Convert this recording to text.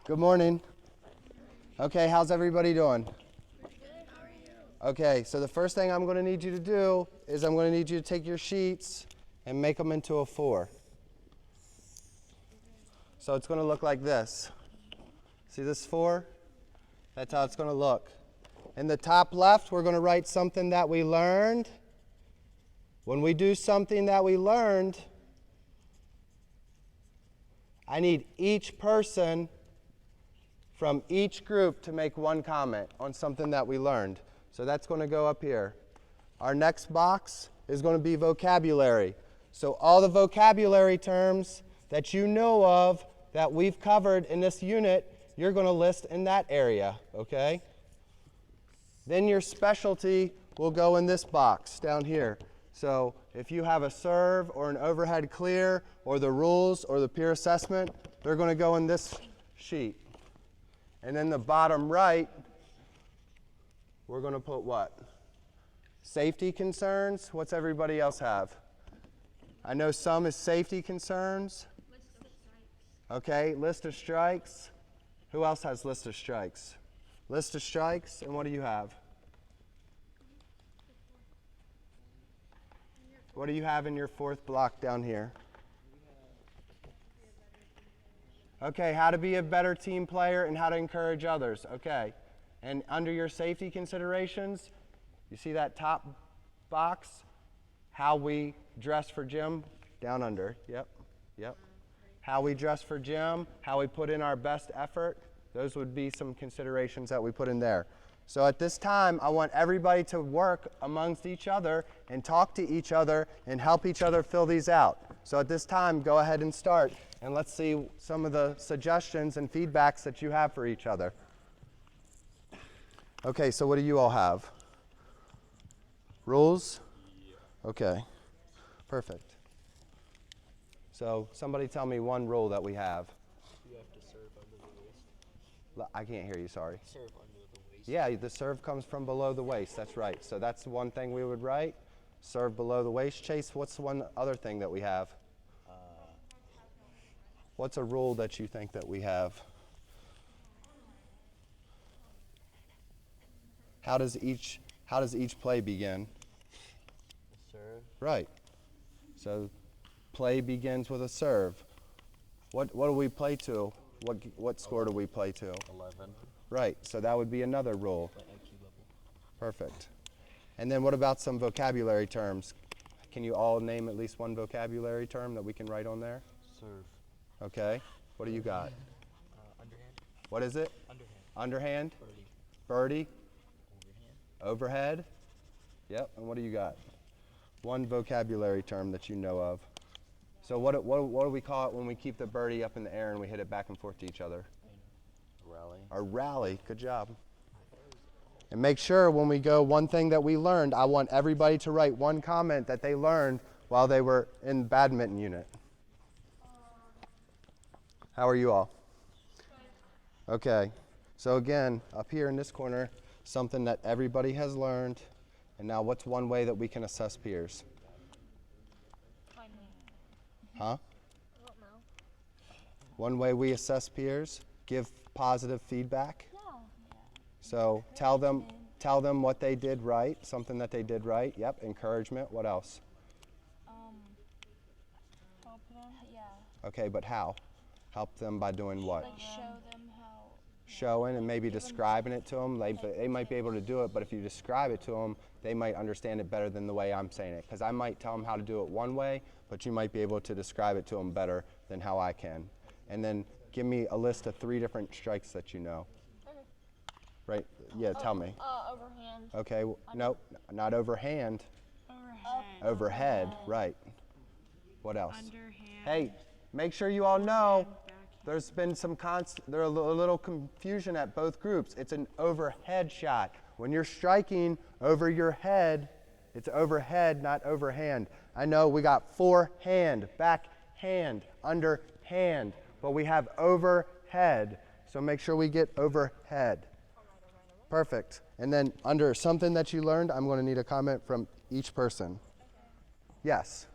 Good morning. Okay, how's everybody doing? Pretty good. How are you? Okay, so the first thing I'm going to need you to do is I'm going to need you to take your sheets and make them into a 4. So it's going to look like this. See this 4? That's how it's going to look. In the top left, we're going to write something that we learned. When we do something that we learned, I need each person from each group to make one comment on something that we learned. So that's going to go up here. Our next box is going to be vocabulary. So all the vocabulary terms that you know of that we've covered in this unit, you're going to list in that area, okay? Then your specialty will go in this box down here. So if you have a serve or an overhead clear or the rules or the peer assessment, they're going to go in this sheet. And then the bottom right, we're going to put what? Safety concerns. What's everybody else have? I know some is safety concerns. List of strikes. Okay, list of strikes. Who else has list of strikes? List of strikes, and what do you have? What do you have in your 4th block down here? Okay, how to be a better team player and how to encourage others. Okay, and under your safety considerations, you see that top box? How we dress for gym, down under. Yep. How we dress for gym, how we put in our best effort. Those would be some considerations that we put in there. So at this time, I want everybody to work amongst each other and talk to each other and help each other fill these out. So at this time, go ahead and start. And let's see some of the suggestions and feedbacks that you have for each other. Okay, so what do you all have? Rules? Okay, perfect. So somebody tell me one rule that we have. You have to serve under the waist. I can't hear you, sorry. Serve under the waist. Yeah, the serve comes from below the waist, that's right. So that's one thing we would write. Serve below the waist. Chase, what's one other thing that we have? What's a rule that you think that we have? How does each play begin? Serve. Right. So play begins with a serve. What do we play to? What score do we play to? 11. Right. So that would be another rule. My IQ level. Perfect. And then what about some vocabulary terms? Can you all name at least one vocabulary term that we can write on there? Serve. Okay. What do you got? Underhand. What is it? Underhand. Underhand? Birdie. Birdie? Overhead? Yep. And what do you got? One vocabulary term that you know of. So what do we call it when we keep the birdie up in the air and we hit it back and forth to each other? Rally. A rally. Good job. And make sure when we go one thing that we learned, I want everybody to write one comment that they learned while they were in badminton unit. How are you all? Okay. So again, up here in this corner, something that everybody has learned. And now what's one way that we can assess peers? Huh? I don't know. One way we assess peers, give positive feedback. Yeah. So tell them what they did right, something that they did right. Yep, encouragement. What else? Help them. Yeah. Okay, but how? Help them by doing what? Like show them how. Showing and maybe describing it to them. They might be able to do it, but if you describe it to them, they might understand it better than the way I'm saying it. Because I might tell them how to do it one way, but you might be able to describe it to them better than how I can. And then give me a list of 3 different strikes that you know. Okay. Right? Yeah, tell me. Overhand. Okay, nope, not overhand. Overhead, right. What else? Underhand. Hey, make sure you all know there's been a little confusion at both groups. It's an overhead shot. When you're striking over your head, it's overhead, not overhand. I know we got forehand, backhand, underhand, but we have overhead. So make sure we get overhead. Perfect. And then under something that you learned, I'm going to need a comment from each person. Yes.